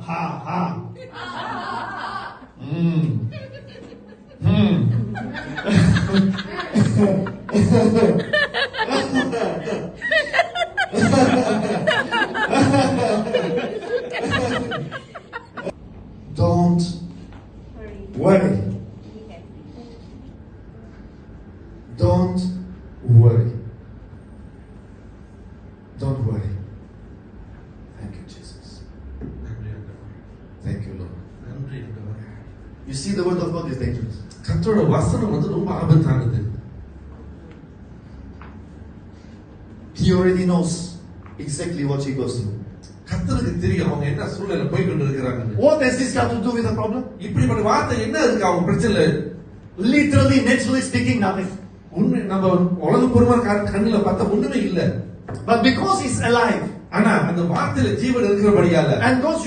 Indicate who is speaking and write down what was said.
Speaker 1: ha, ha. Don't worry. Don't worry. Don't worry. Thank you, Jesus. Thank you, Lord. You see, the word of God is dangerous.
Speaker 2: கர்த்தரோட வசனம் வந்து ரொம்ப ஆபத்தானது.
Speaker 1: He already knows exactly what he goes through.
Speaker 2: கர்த்தருக்கு தெரியும் அவங்க என்ன சூழ்நிலை போய் கொண்டு இருக்கிறாங்க.
Speaker 1: What has this got to do with the problem?
Speaker 2: இப்படிப்பட்ட வார்த்தை என்ன இருக்கு அவங்க பிரச்சனை?
Speaker 1: Literally, naturally speaking, nothing.
Speaker 2: உண்மை நம்ம உலகபூர்வமா கண்ணுல பார்த்தா ஒண்ணுமே இல்ல.
Speaker 1: But because he's alive,
Speaker 2: ஆனா அந்த வார்த்தையில ஜீவன் இருக்கிறபடியால
Speaker 1: and God's